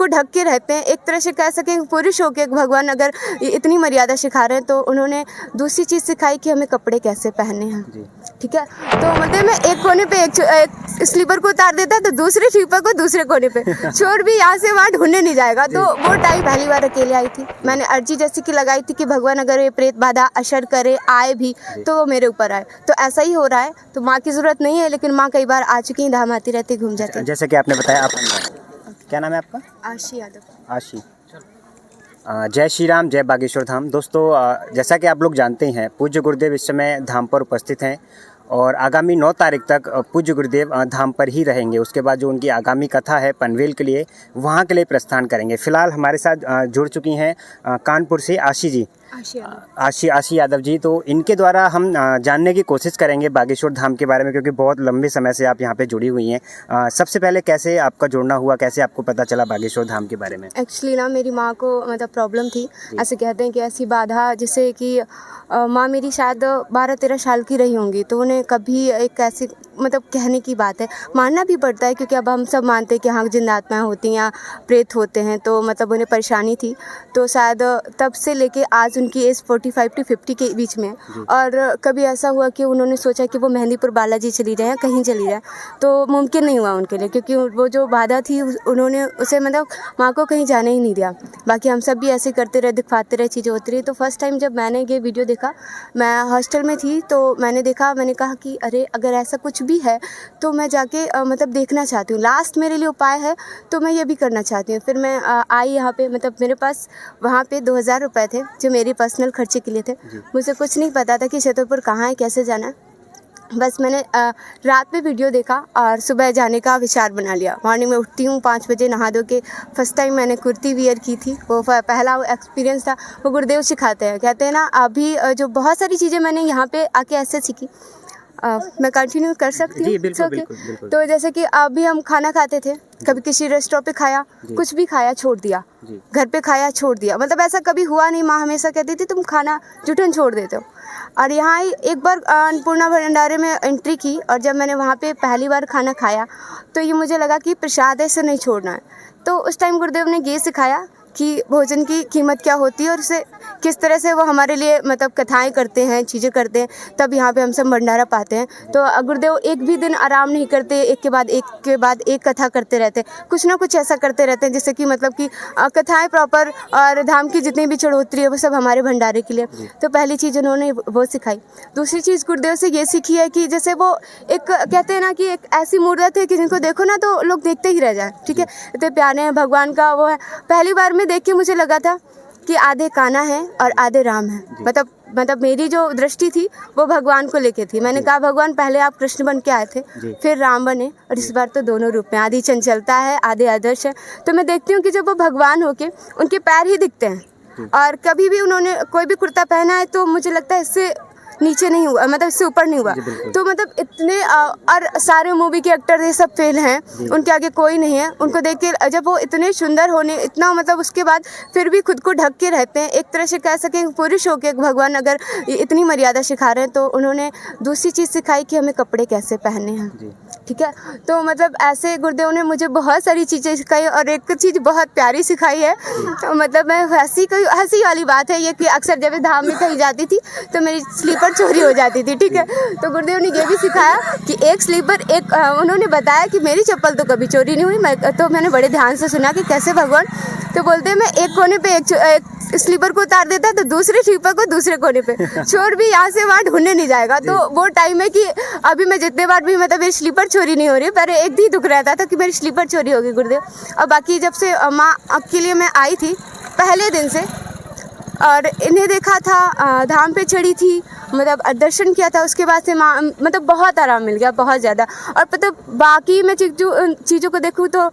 को ढक के रहते हैं, एक तरह से कह सकें पुरुष होके भगवान अगर इतनी मर्यादा सिखा रहे हैं, तो उन्होंने दूसरी चीज़ सिखाई कि हमें कपड़े कैसे पहनने हैं। ठीक है, तो मतलब मैं एक कोने पे एक स्लीपर को उतार देता तो दूसरे स्लीपर को दूसरे कोने पे, चोर भी यहाँ से वहाँ ढूंढने नहीं जाएगा। तो वो टाइम पहली बार अकेले आई थी, मैंने अर्जी जैसी की लगाई थी कि भगवान अगर ये प्रेत बाधा असर करे आए भी तो वो मेरे ऊपर आए। तो ऐसा ही हो रहा है। तो माँ की जरूरत नहीं है, लेकिन माँ कई बार आ चुकी हैं, धाम आती रहती, घूम जाती है। जैसे कि आपने बताया, आप क्या नाम है आपका? आशी यादव। आशी। जय श्री राम, जय बागेश्वर धाम। दोस्तों, जैसा कि आप लोग जानते हैं, पूज्य गुरुदेव इस समय धाम पर उपस्थित हैं और आगामी 9 तारीख तक पूज्य गुरुदेव धाम पर ही रहेंगे। उसके बाद जो उनकी आगामी कथा है पनवेल के लिए, वहाँ के लिए प्रस्थान करेंगे। फिलहाल हमारे साथ जुड़ चुकी हैं कानपुर से आशी जी, आशी यादव जी। तो इनके द्वारा हम जानने की कोशिश करेंगे बागेश्वर धाम के बारे में, क्योंकि बहुत लंबे समय से आप यहाँ पे जुड़ी हुई हैं। सबसे पहले कैसे आपका जुड़ना हुआ, कैसे आपको पता चला बागेश्वर धाम के बारे में? एक्चुअली ना मेरी माँ को मतलब प्रॉब्लम थी, ऐसे कहते हैं कि ऐसी बाधा जिससे कि माँ मेरी शायद 12-13 साल की रही होंगी, तो उन्हें कभी एक ऐसी मतलब कहने की बात है, मानना भी पड़ता है क्योंकि अब हम सब मानते हैं कि हाँ जिंदा आत्माएं होती हैं या प्रेत होते हैं, तो मतलब उन्हें परेशानी थी। तो शायद तब से लेके आज उनकी एज 45 to 50 के बीच में। और कभी ऐसा हुआ कि उन्होंने सोचा कि वो मेहंदीपुर बालाजी चली जाए, कहीं चली जाए, तो मुमकिन नहीं हुआ उनके लिए, क्योंकि वो जो बाधा थी उन्होंने उसे मतलब माँ को कहीं जाने ही नहीं दिया। बाकी हम सब भी ऐसे करते रहे, दिखवाते रहे, चीज़ें होती रही। तो फर्स्ट टाइम जब मैंने ये वीडियो देखा, मैं हॉस्टल में थी, तो मैंने देखा, मैंने कहा कि अरे अगर ऐसा कुछ भी है तो मैं जाके मतलब देखना चाहती हूँ, लास्ट मेरे लिए उपाय है तो मैं ये भी करना चाहती हूँ। फिर मैं आई यहाँ पे, मतलब मेरे पास वहाँ पे 2000 रुपये थे जो मेरी पर्सनल खर्चे के लिए थे। मुझे कुछ नहीं पता था कि छतरपुर कहाँ है, कैसे जाना है। बस मैंने रात में वीडियो देखा और सुबह जाने का विचार बना लिया। मॉर्निंग में उठती हूँ 5 बजे, नहा धो के फर्स्ट टाइम मैंने कुर्ती वियर की थी। वो पहला एक्सपीरियंस था। वो गुरुदेव सिखाते हैं, कहते हैं ना, अभी जो बहुत सारी चीज़ें मैंने यहाँ पे आके ऐसे सीखी। मैं कंटिन्यू कर सकती हूँ? बिल्कुल। तो जैसे कि अभी हम खाना खाते थे, कभी किसी रेस्टोरेंट पे खाया, कुछ भी खाया छोड़ दिया, घर पे खाया छोड़ दिया, मतलब ऐसा कभी हुआ नहीं। माँ हमेशा कहती थी तुम खाना जुठन छोड़ देते हो। और यहाँ एक बार अन्नपूर्णा भंडारे में एंट्री की, और जब मैंने वहाँ पे पहली बार खाना खाया तो ये मुझे लगा कि प्रसाद ऐसे नहीं छोड़ना है। तो उस टाइम गुरुदेव ने ये सिखाया कि भोजन की कीमत क्या होती है और उसे किस तरह से वो हमारे लिए मतलब कथाएं करते हैं, चीज़ें करते हैं, तब यहाँ पे हम सब भंडारा पाते हैं। तो गुरुदेव एक भी दिन आराम नहीं करते, एक के बाद एक कथा करते रहते हैं, कुछ ना कुछ ऐसा करते रहते हैं जिससे कि मतलब कि कथाएं प्रॉपर और धाम की जितनी भी चढ़ोतरी है वो सब हमारे भंडारे के लिए। तो पहली चीज़ उन्होंने वो सिखाई। दूसरी चीज़ गुरुदेव से ये सीखी है कि जैसे वो एक कहते हैं ना कि एक ऐसी मूर्त है कि जिनको देखो ना तो लोग देखते ही रह जाए। ठीक है, इतने प्यारे हैं, भगवान का वो है। पहली बार में देख के मुझे लगा था कि आधे कान्हा है और आधे राम है। मतलब मेरी जो दृष्टि थी वो भगवान को लेके थी। मैंने कहा भगवान पहले आप कृष्ण बन के आए थे, फिर राम बने, और इस बार तो दोनों रूप में, आधी चंचलता है, आधे आदर्श है। तो मैं देखती हूँ कि जब वो भगवान होके उनके पैर ही दिखते हैं, और कभी भी उन्होंने कोई भी कुर्ता पहना है तो मुझे लगता है इससे नीचे नहीं हुआ, मतलब इससे ऊपर नहीं हुआ। तो मतलब इतने और सारे मूवी के एक्टर ये सब फेल हैं, उनके आगे कोई नहीं है। उनको देख के जब वो इतने सुंदर होने, इतना मतलब उसके बाद फिर भी खुद को ढक के रहते हैं, एक तरह से कह सकें पुरुष होके भगवान अगर इतनी मर्यादा सिखा रहे हैं, तो उन्होंने दूसरी चीज़ सिखाई कि हमें कपड़े कैसे पहनने हैं। ठीक है, तो मतलब ऐसे गुरुदेव ने मुझे बहुत सारी चीज़ें सिखाई, और एक चीज़ बहुत प्यारी सिखाई है। तो मतलब मैं हंसी वाली बात है ये कि अक्सर जब धाम में कहीं जाती थी तो मेरी स्लीपर चोरी हो जाती थी। ठीक है, तो गुरुदेव ने ये भी सिखाया कि एक स्लीपर उन्होंने बताया कि मेरी चप्पल तो कभी चोरी नहीं हुई। तो मैंने बड़े ध्यान से सुना कि कैसे भगवान। तो बोलते हैं मैं एक कोने पे एक स्लीपर को उतार देता तो दूसरे स्लीपर को दूसरे कोने पे, चोर भी यहाँ से वहाँ ढूंढने नहीं जाएगा। तो वो टाइम है कि अभी मैं जितने बार भी मतलब मेरी स्लीपर चोरी नहीं हो रही, पर एक भी दुख रहता था कि मेरी स्लीपर चोरी होगी गुरुदेव। और बाकी जब से माँ के लिए मैं आई थी पहले दिन से, और इन्हें देखा था, धाम पे चढ़ी थी, मतलब दर्शन किया था, उसके बाद से माँ मतलब बहुत आराम मिल गया, बहुत ज़्यादा। और मतलब बाकी मैं चीज़ों को देखूँ तो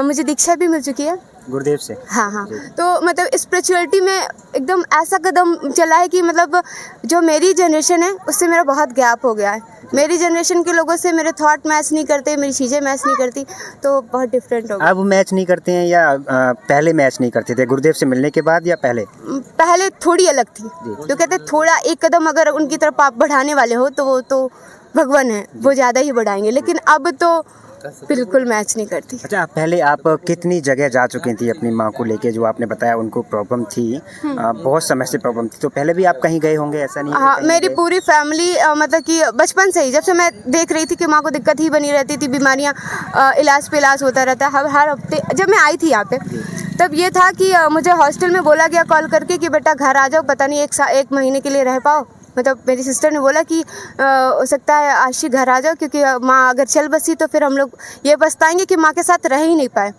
मुझे दीक्षा भी मिल चुकी है गुरुदेव से। हाँ। तो मतलब स्पिरिचुअलिटी में एकदम ऐसा कदम चला है कि मतलब जो मेरी जनरेशन है उससे मेरा बहुत गैप हो गया है। मेरी जनरेशन के लोगों से मेरे थॉट मैच नहीं करते, मेरी चीज़ें मैच नहीं करती, तो बहुत डिफरेंट हो गया। अब मैच नहीं करते हैं या पहले मैच नहीं करते थे गुरुदेव से मिलने के बाद, या पहले थोड़ी अलग थी। तो कहते थोड़ा एक कदम अगर उनकी तरफ आप बढ़ाने वाले हो तो वो तो भगवान है, वो ज़्यादा ही बढ़ाएंगे। लेकिन अब तो बिल्कुल मैच नहीं करती। अच्छा, पहले आप कितनी जगह जा चुकी थी अपनी माँ को लेके, जो आपने बताया उनको प्रॉब्लम थी, बहुत समय से प्रॉब्लम थी, तो पहले भी आप कहीं गए होंगे, ऐसा नहीं है कि हाँ, कहीं मेरी गए? पूरी फैमिली मतलब कि बचपन से ही, जब से मैं देख रही थी कि माँ को दिक्कत ही बनी रहती थी, बीमारियाँ, इलाज पे इलाज होता रहता हर हफ्ते। जब मैं आई थी यहाँ पे तब ये था कि मुझे हॉस्टल में बोला गया कॉल करके कि बेटा घर आ जाओ, पता नहीं एक महीने के लिए रह पाओ। मतलब मेरी सिस्टर ने बोला कि हो सकता है आशी घर आ जाओ, क्योंकि माँ अगर चल बसी तो फिर हम लोग ये पछताएंगे कि माँ के साथ रह ही नहीं पाए,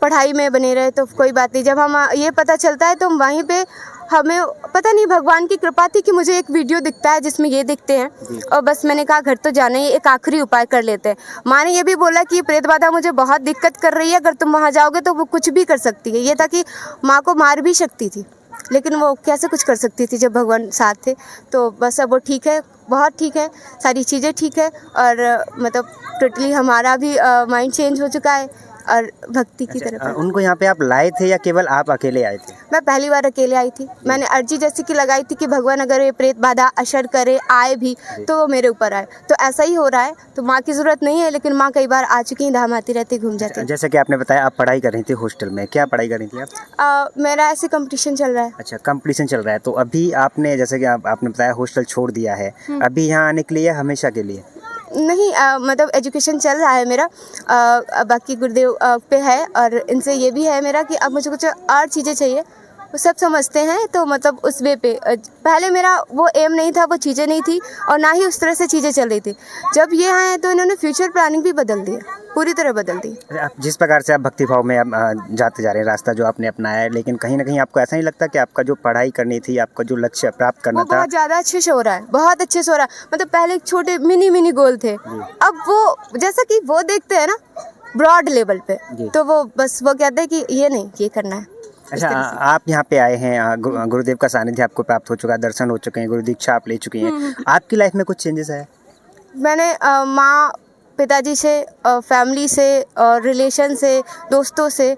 पढ़ाई में बने रहे तो कोई बात नहीं। जब हम ये पता चलता है तो वहीं पे हमें पता नहीं भगवान की कृपा थी कि मुझे एक वीडियो दिखता है जिसमें ये दिखते हैं, और बस मैंने कहा घर तो जाना ही, एक आखिरी उपाय कर लेते हैं। माँ ने ये भी बोला कि प्रेत बाधा मुझे बहुत दिक्कत कर रही है, अगर तुम वहाँ जाओगे तो वो कुछ भी कर सकती है। ये था कि माँ को मार भी सकती थी, लेकिन वो कैसे कुछ कर सकती थी जब भगवान साथ थे। तो बस अब वो ठीक है, बहुत ठीक है, सारी चीज़ें ठीक है, और मतलब टोटली हमारा भी माइंड चेंज हो चुका है और भक्ति की तरफ। उनको यहाँ पे आप लाए थे या केवल आप अकेले आए थे? मैं पहली बार अकेले आई थी। मैंने अर्जी जैसी की लगाई थी कि भगवान अगर ये प्रेत बाधा असर करे, आए भी तो वो मेरे ऊपर आए। तो ऐसा ही हो रहा है। तो माँ की ज़रूरत नहीं है, लेकिन माँ कई बार आ चुकी हैं, धाम आती रहती, घूम जाती। जैसे कि आपने बताया आप पढ़ाई कर रही थी हॉस्टल में, क्या पढ़ाई कर रही थी आप? मेरा ऐसे कंपटीशन चल रहा है। अच्छा, कंपटीशन चल रहा है। तो अभी आपने, जैसे कि आपने बताया हॉस्टल छोड़ दिया है, अभी यहाँ आने के लिए हमेशा के लिए? नहीं, मतलब एजुकेशन चल रहा है मेरा, बाकी गुरुदेव पे है, और इनसे ये भी है मेरा कि अब मुझे कुछ और चीज़ें चाहिए, वो सब समझते हैं। तो मतलब उस वे पे पहले मेरा वो एम नहीं था, वो चीज़ें नहीं थी, और ना ही उस तरह से चीज़ें चल रही थी। जब ये आए तो इन्होंने फ्यूचर प्लानिंग भी बदल दी, पूरी तरह बदल दी। आप जिस प्रकार से आप भक्ति भाव में जाते जा रहे हैं, रास्ता जो आपने अपनाया है, लेकिन कहीं ना कहीं आपको ऐसा नहीं लगता कि आपका जो पढ़ाई करनी थी, आपका जो लक्ष्य प्राप्त करना था, बहुत ज़्यादा अच्छे से हो रहा है, बहुत अच्छे से हो रहा है। मतलब पहले एक छोटे मिनी गोल थे, अब वो जैसा कि वो देखते हैं ना ब्रॉड लेवल पे, तो वो बस वो कहते हैं कि ये नहीं, ये करना है। अच्छा, आप यहाँ पे आए हैं, गुरुदेव का सानिध्य आपको प्राप्त हो चुका है, दर्शन हो चुके हैं, गुरु दीक्षा आप ले चुकी हैं, आपकी लाइफ में कुछ चेंजेस है? मैंने माँ पिताजी से, फैमिली से, और रिलेशन से, दोस्तों से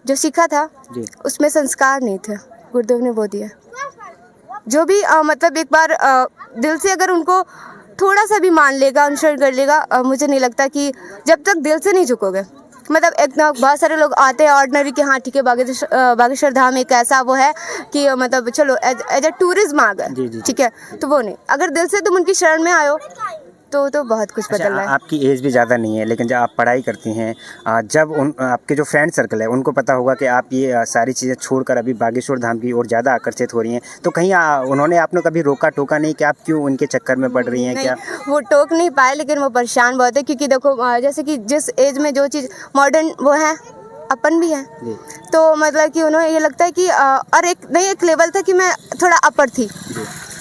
जो सीखा था उसमें संस्कार नहीं थे, गुरुदेव ने वो दिया। जो भी मतलब एक बार दिल से अगर उनको थोड़ा सा भी मान लेगा, अनुसरण कर लेगा, मुझे नहीं लगता कि जब तक दिल से नहीं झुकोगे, मतलब एक ना बहुत सारे लोग आते हैं ऑर्डिनरी कि हाँ ठीक है, बागेश्वर धाम एक ऐसा वो है कि मतलब चलो एज ए टूरिज्म आ गए, ठीक है, तो वो नहीं, अगर दिल से तुम उनकी शरण में आयो तो बहुत कुछ बदल रहा है। आपकी एज भी ज़्यादा नहीं है, लेकिन जब आप पढ़ाई करती हैं, जब आपके जो फ्रेंड सर्कल है उनको पता होगा कि आप ये सारी चीज़ें छोड़कर अभी बागेश्वर धाम की ओर ज़्यादा आकर्षित हो रही हैं, तो कहीं उन्होंने आपने कभी रोका टोका नहीं कि आप क्यों उनके चक्कर में पड़ रही हैं? क्या वो टोक नहीं पाए, लेकिन वो परेशान बहुत है, क्योंकि देखो जैसे कि जिस एज में जो चीज़ मॉडर्न वो है, अपन भी है, तो मतलब कि उन्हें ये लगता है कि और एक लेवल था कि मैं थोड़ा अपर थी,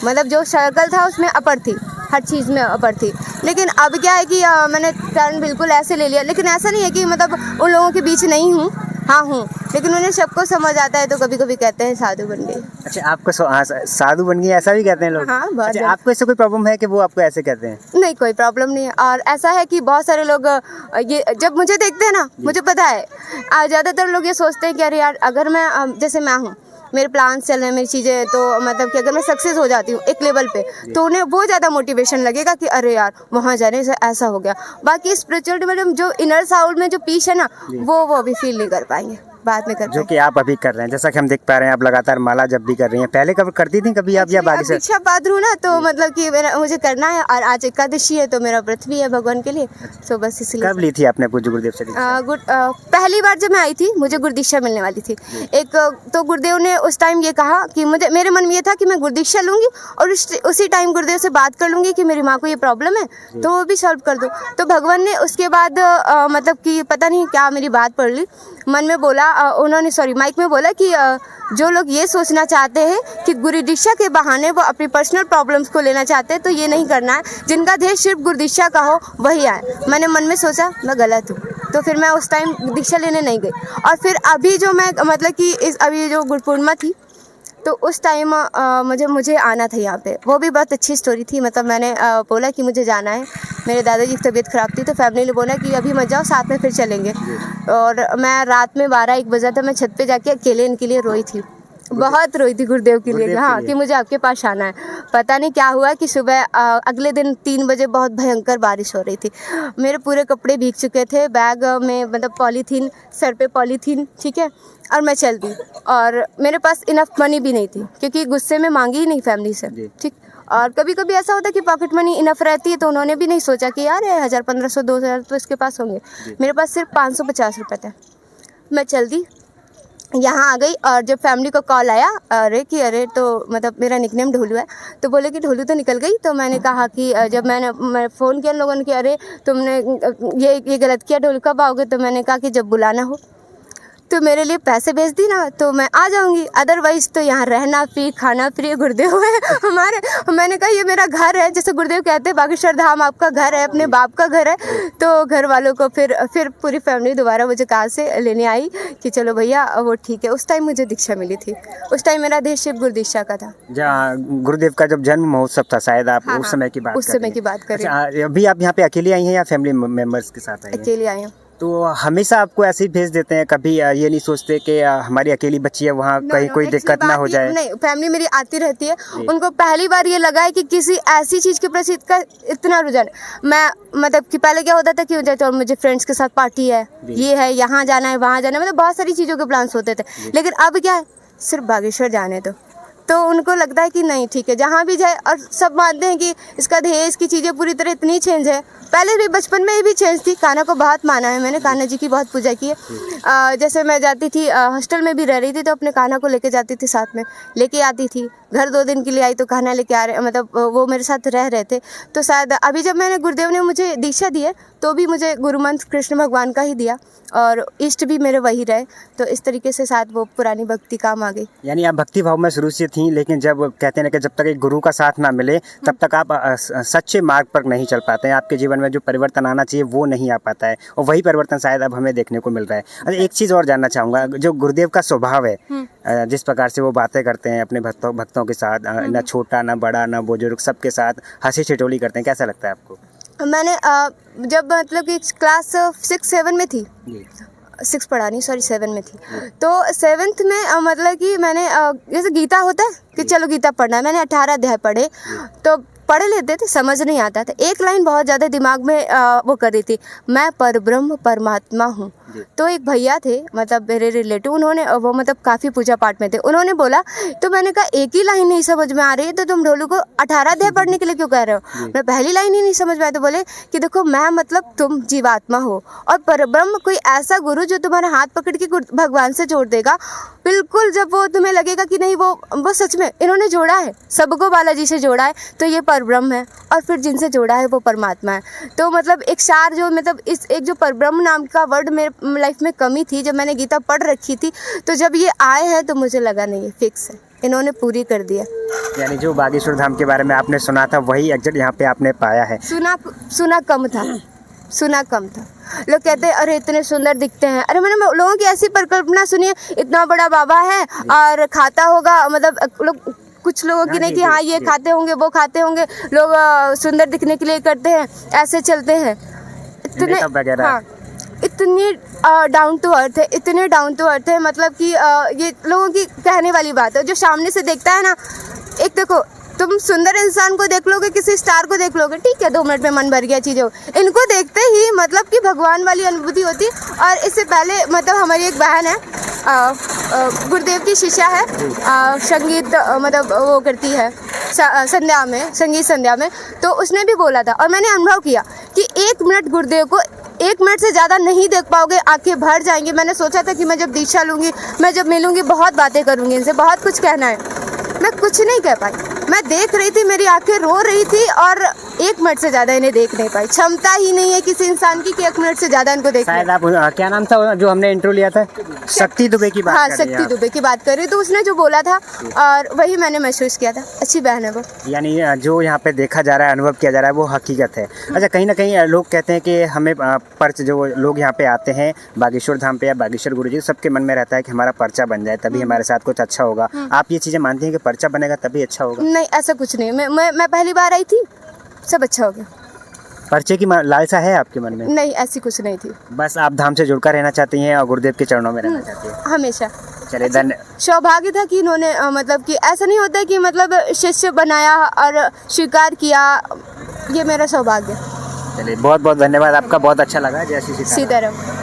मतलब जो सर्कल था उसमें अपर थी, हर चीज़ में अपर थी। लेकिन अब क्या है कि मैंने टर्न बिल्कुल ऐसे ले लिया, लेकिन ऐसा नहीं है कि मतलब उन लोगों के बीच नहीं हूँ, हाँ हूँ, लेकिन उन्हें सबको समझ आता है, तो कभी कभी कहते हैं साधु बन गई। अच्छा, आपको साधु बन गई ऐसा भी कहते हैं लोग? हाँ, बहुत। अच्छा, आपको ऐसे कोई प्रॉब्लम है कि वो आपको ऐसे कहते हैं? नहीं, कोई प्रॉब्लम नहीं है। और ऐसा है कि बहुत सारे लोग ये जब मुझे देखते हैं ना, मुझे पता है ज़्यादातर लोग ये सोचते हैं कि अरे यार, अगर मैं जैसे मैं हूँ, मेरे प्लान्स चल रहे हैं, मेरी चीज़ें, तो मतलब कि अगर मैं सक्सेस हो जाती हूँ एक लेवल पे, तो उन्हें वो ज़्यादा मोटिवेशन लगेगा कि अरे यार वहाँ जाने से ऐसा हो गया। बाकी स्पिरिचुअलिटी में जो इनर साउल में जो पीस है ना, वो अभी फील नहीं कर पाएंगे, बाद में कर पाएंगे। जो कि आप अभी कर रहे हैं, जैसा कि हम देख पा रहे हैं, आप लगातार माला जब भी कर रही हैं। पहले कब करती थी कभी आप, या बाकी से? दीक्षा पात्र हूँ ना, तो मतलब कि मुझे करना है, और आज एकादशी है तो मेरा व्रत भी है भगवान के लिए, तो बस इसलिए। कब ली थी आपने पूज्य गुरुदेव से दीक्षा? पहली बार जब मैं आई थी, मुझे गुरुदीक्षा मिलने वाली थी। एक तो गुरुदेव ने उस टाइम ये कहा कि मेरे मन में ये था कि मैं गुरुदीक्षा लूँगी, और उसी टाइम गुरुदेव से बात कर लूँगी कि मेरी माँ को ये प्रॉब्लम है, तो वो भी सॉल्व कर दो। तो भगवान ने उसके बाद मतलब कि पता नहीं क्या मेरी बात पढ़ ली, मन में बोला, उन्होंने माइक में बोला कि जो लोग ये सोचना चाहते हैं कि गुरु दीक्षा के बहाने वो अपनी पर्सनल प्रॉब्लम्स को लेना चाहते हैं, तो ये नहीं करना है, जिनका ध्येय सिर्फ गुरु दीक्षा का हो वही आए। मैंने मन में सोचा मैं गलत हूँ, तो फिर मैं उस टाइम दीक्षा लेने नहीं गई। और फिर अभी जो मैं मतलब कि अभी जो गुरु पूर्णिमा थी, तो उस टाइम मुझे आना था यहाँ पे। वो भी बहुत अच्छी स्टोरी थी। मतलब मैंने बोला कि मुझे जाना है, मेरे दादाजी की तबीयत ख़राब थी, तो फैमिली ने बोला कि अभी मत जाओ, साथ में फिर चलेंगे। और मैं रात में 12-1 बजा था, मैं छत पे जाके अकेले इनके लिए रोई थी। बहुत रोई थी गुरुदेव के लिए, गुरुदेव के हाँ, लिए। कि मुझे आपके पास आना है। पता नहीं क्या हुआ कि सुबह अगले दिन 3 बजे बहुत भयंकर बारिश हो रही थी। मेरे पूरे कपड़े भीग चुके थे, बैग में मतलब पॉलीथीन, सर पे पॉलीथीन, ठीक है, और मैं चल दी। और मेरे पास इनफ मनी भी नहीं थी क्योंकि गुस्से में मांगी ही नहीं फैमिली से, जी। ठीक। और कभी कभी ऐसा होता है कि पॉकेट मनी इनफ रहती है, तो उन्होंने भी नहीं सोचा कि यार 1000, 1500, 2000 तो इसके पास होंगे। मेरे पास सिर्फ 550 रुपये थे। मैं चल दी, यहाँ आ गई, और जब फैमिली को कॉल आया अरे तो मतलब मेरा निकनेम ढोलू है, तो बोले कि ढोलू तो निकल गई। तो मैंने कहा कि जब मैं फ़ोन किया लोगों ने कि अरे तुमने ये गलत किया, ढोलू कब आओगे? तो मैंने कहा कि जब बुलाना हो। तो मेरे लिए पैसे भेज दी ना तो मैं आ जाऊंगी, अदरवाइज तो यहाँ रहना फ्री, खाना फ्री। गुरुदेव है हमारे, मैंने कहा ये मेरा घर है, जैसे गुरुदेव कहते हैं बागेश्वर धाम आपका घर है, अपने बाप का घर है। तो घर वालों को फिर पूरी फैमिली दोबारा मुझे कार से लेने आई कि चलो भैया वो ठीक है। उस टाइम मुझे दीक्षा मिली थी, उस टाइम मेरा देश शिव गुरु दीक्षा का था। जहाँ गुरुदेव का जब जन्म महोत्सव था शायद, आप हाँ, उस समय की बात उस कर रही समय हैं। की बात कर रही अच्छा, अभी आप यहाँ पे अकेली आई हैं या फैमिली मेंबर्स के साथ आई हैं? अकेले आई हूँ। तो हमेशा आपको ऐसे ही भेज देते हैं, कभी ये नहीं सोचते कि हमारी अकेली बच्ची है, वहाँ कहीं कोई दिक्कत ना हो जाए? नहीं, फैमिली मेरी आती रहती है। उनको पहली बार ये लगा है कि किसी ऐसी चीज़ के प्रति इसका इतना रुझान। मैं मतलब कि पहले क्या होता था कि तो मुझे फ्रेंड्स के साथ पार्टी है, ये है, यहाँ जाना है, वहाँ जाना है, मतलब बहुत सारी चीज़ों के प्लान्स होते थे। लेकिन अब क्या है, सिर्फ बागेश्वर जाने दो, तो उनको लगता है कि नहीं ठीक है जहाँ भी जाए। और सब मानते हैं कि इसका दहेज की चीज़ें पूरी तरह इतनी चेंज है। पहले भी बचपन में भी चेंज थी, कान्हा को बहुत माना है मैंने, कान्हा जी की बहुत पूजा की है। जैसे मैं जाती थी हॉस्टल में भी रह रही थी, तो अपने कान्हा को लेके जाती थी, साथ में लेके आती थी। घर 2 दिन के लिए आई तो कान्हा लेके आ रहे, मतलब वो मेरे साथ रह रहे थे। तो शायद अभी जब मैंने गुरुदेव ने मुझे दीक्षा दी है तो भी मुझे गुरु मंत्र कृष्ण भगवान का ही दिया, और इष्ट भी मेरे वही रहे। तो इस तरीके से शायद वो पुरानी भक्ति काम आ गई। यानी आप भक्ति भाव में शुरू से थी, लेकिन जब कहते हैं ना कि जब तक एक गुरु का साथ ना मिले तब तक आप सच्चे मार्ग पर नहीं चल पाते हैं। आपके जीवन में जो परिवर्तन आना चाहिए वो नहीं आ पाता है, और वही परिवर्तन शायद अब हमें देखने को मिल रहा है। अच्छा, एक चीज़ और जानना चाहूँगा, जो गुरुदेव का स्वभाव है, जिस प्रकार से वो बातें करते हैं अपने भक्तों के साथ, ना छोटा ना बड़ा ना बुजुर्ग, सबके साथ हंसी ठिठोली करते हैं, कैसा लगता है आपको? मैंने जब मतलब कि क्लास 6-7 में थी, जी 6 पढ़ा नहीं, सॉरी 7 में थी, तो 7th में मतलब कि मैंने जैसे गीता होता है कि चलो गीता पढ़ना है, मैंने 18 अध्याय पढ़े। तो पढ़ लेते थे, समझ नहीं आता था। एक लाइन बहुत ज़्यादा दिमाग में वो कर रही थी, मैं परब्रह्म परमात्मा हूँ। तो एक भैया थे, मतलब मेरे रिलेटिव, उन्होंने वो मतलब काफ़ी पूजा पाठ में थे, उन्होंने बोला, तो मैंने कहा एक ही लाइन नहीं समझ में आ रही है, तो तुम ढोलू को 18 अध्याय पढ़ने के लिए क्यों कह रहे हो? मैं पहली लाइन ही नहीं समझ में आया। तो बोले कि देखो मैं मतलब तुम जीवात्मा हो, और परब्रह्म कोई ऐसा गुरु जो तुम्हारा हाथ पकड़ के भगवान से जोड़ देगा। बिल्कुल जब वो तुम्हें लगेगा कि नहीं वो सच में इन्होंने जोड़ा है, सबको बालाजी से जोड़ा है, तो ये परब्रह्म है, और फिर जिनसे जोड़ा है वो परमात्मा है। तो मतलब एक सार जो मतलब इस एक जो परब्रह्म नाम का वर्ड मेरे लाइफ में कमी थी, जब मैंने गीता पढ़ रखी थी, तो जब ये आए हैं तो मुझे लगा नहीं, ये फिक्स है, इन्होंने पूरी कर दिया। यानी जो बागेश्वर धाम के बारे में आपने सुना था वही एग्जैक्ट यहाँ पे आपने पाया है। सुना कम था, सुना कम था। लोग कहते हैं अरे इतने सुंदर दिखते हैं, अरे मैंने लोगों की ऐसी परिकल्पना सुनी है, इतना बड़ा बाबा है और खाता होगा, मतलब लोग कुछ लोगों की नहीं कि हाँ ये खाते होंगे वो खाते होंगे, लोग सुंदर दिखने के लिए करते हैं, ऐसे चलते हैं, इतने हाँ, इतनी डाउन टू अर्थ है, इतने डाउन टू अर्थ है, मतलब कि ये लोगों की कहने वाली बात है। जो सामने से देखता है ना, एक देखो तुम सुंदर इंसान को देख लोगे, किसी स्टार को देख लोगे, ठीक है 2 मिनट में मन भर गया चीज़ों, इनको देखते ही मतलब कि भगवान वाली अनुभूति होती। और इससे पहले मतलब हमारी एक बहन है, गुरुदेव की शिष्या है, संगीत मतलब वो करती है संध्या में, संगीत संध्या में, तो उसने भी बोला था और मैंने अनुभव किया कि 1 मिनट गुरुदेव को 1 मिनट से ज़्यादा नहीं देख पाओगे, आंखें भर जाएंगी। मैंने सोचा था कि मैं जब दीक्षा लूँगी, मैं जब मिलूँगी, बहुत बातें करूँगी, इनसे बहुत कुछ कहना है, मैं कुछ नहीं कह पाई। मैं देख रही थी, मेरी आंखें रो रही थी, और 1 मिनट से ज़्यादा इन्हें देख नहीं पाई। क्षमता ही नहीं है किसी इंसान की कि 1 मिनट से ज़्यादा इनको देख। शायद आप क्या नाम था जो हमने इंट्रो लिया था, शक्ति दुबे की बात हाँ, कर रही हैं शक्ति दुबे की बात कर रही, तो उसने जो बोला था और वही मैंने महसूस किया था। अच्छी बहन है वो। यानी जो यहाँ पे देखा जा रहा है, अनुभव किया जा रहा है, वो हकीकत है। अच्छा, कहीं ना कहीं लोग कहते हैं कि हमें पर्च, जो लोग यहाँ पे आते हैं बागेश्वर धाम पे या बागेश्वर गुरुजी, सबके मन में रहता है कि हमारा पर्चा बन जाए तभी हमारे साथ कुछ अच्छा होगा। आप ये चीज़ें मानती हैं कि पर्चा बनेगा तभी अच्छा होगा? नहीं, ऐसा कुछ नहीं। मैं पहली बार आई थी, सब अच्छा हो गया। पर्चे की लालसा है आपके मन में? नहीं, ऐसी कुछ नहीं थी। बस आप धाम से जुड़कर रहना चाहती हैं और गुरुदेव के चरणों में रहना चाहती हैं हमेशा। चलिए धन्य सौभाग्य था कि इन्होंने मतलब कि ऐसा नहीं होता है कि मतलब शिष्य बनाया और स्वीकार किया, ये मेरा सौभाग्य। चलिए बहुत बहुत धन्यवाद आपका, बहुत अच्छा लगा। जय श्री सीताराम। सीताराम।